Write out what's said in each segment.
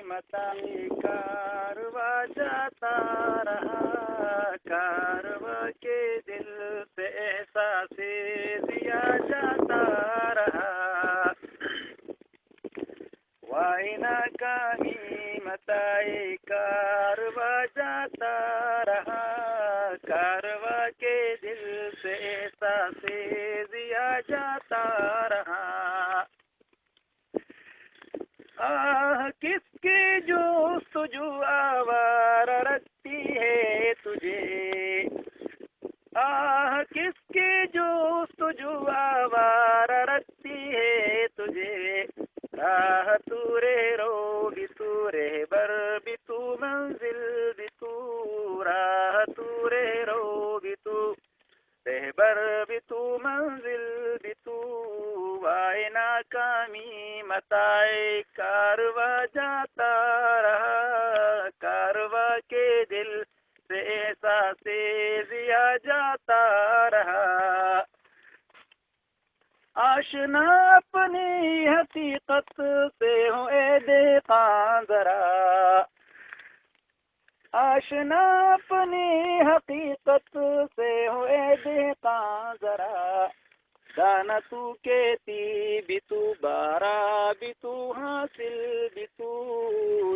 متاع کارواں جاتا رہا، کارواں کے دل سے احساس دیا جاتا رہا، وائے ناکامی متاع کارواں جاتا رہا، کارواں کے دل سے احساس دیا جاتا رہا۔ آہ کس کی جستجو آوارہ رکھتی ہے تجھے، آہ کس کی جستجو آوارہ رکھتی ہے تجھے، راہ تو رو بھی تو رہبر بھی تو منزل بھی تو، راہ تو رو بھی تو رہبر بھی تو منزل بھی تو، وائے ناکامی متاع کارواں جاتا رہا، کارواں کے دل سے احساس دیا جاتا رہا۔ آشنا اپنی حقیقت سے ہو اے دہقان ذرا، آشنا اپنی حقیقت سے ہو اے دہقان ذرا، دانا تو کہتی بھی تو بارہ بھی تو حاصل بھی تو،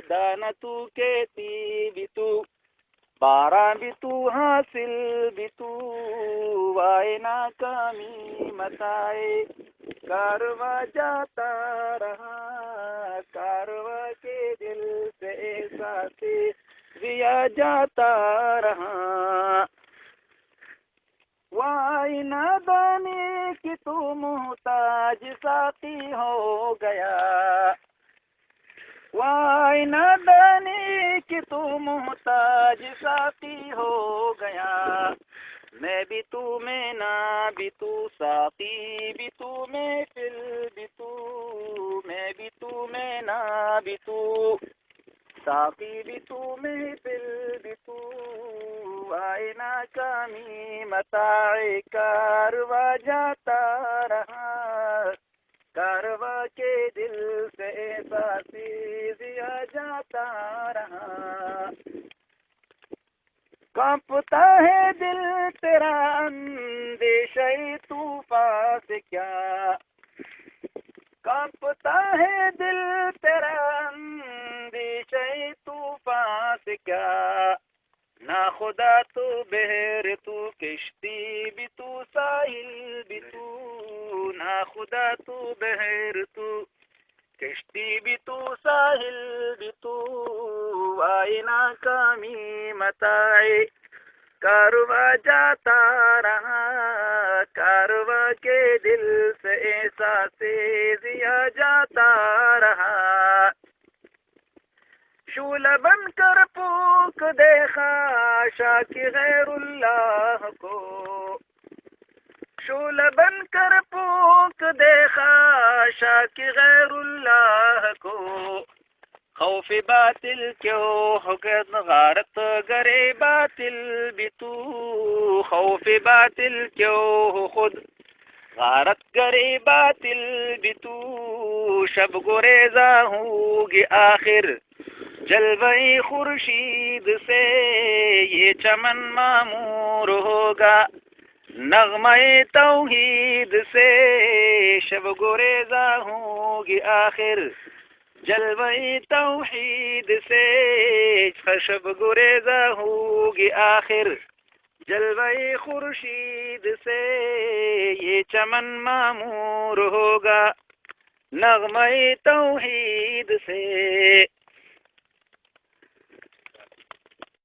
دانا تو کہتی بھی تو بارہ بھی تو حاصل بھی تو، وائے ناکامی متاع کارواں جاتا رہا، کارواں کے دل سے احساس دیا جاتا رہا۔ وائے نادانی کہ تو محتاج ساقی ہو گیا، وائے نادانی کہ تو محتاج ساقی ہو گیا، میں بھی تو میں نہ بھی تو ساقی بھی تو محفل بھی تو، میں بھی تو میں نہ بھی تو ساقی بھی تو محفل بھی تو، وائے ناکامی متاع کارواں جاتا رہا، کارواں کے دل سے احساس دیا جاتا رہا۔ کانپتا ہے دل تیرا اندیشہ طوفان سے کیا، کانپتا ہے دل تیرا اندیشہ طوفان سے کیا، ناخدا تو بحر تو کشتی بھی تو ساحل بھی تو، ناخدا تو بحر تو کشتی بھی تو ساحل بھی تو، وائے ناکامی متاع کارواں جاتا رہا، کارواں کے دل سے احساس دیا جاتا رہا۔ شعلہ بن کر پھونک دے خاشاک غیر اللہ کو، شعلہ بن کر پھونک دے خاشاک غیر اللہ کو، خوف باطل کیوں ہو غارت گرے باطل بھی تو، خوف باطل کیوں ہو خود غارت گرے باطل بھی تو، شب گریزاں ہوگی آخر جلوہ خورشید سے، یہ چمن معمور ہوگا نغمہ توحید سے، شب گریزاں ہوگی آخر جلوہ توحید سے، شب گریزاں ہوگی آخر جلوہ خورشید سے، یہ چمن معمور ہوگا نغمہ توحید سے۔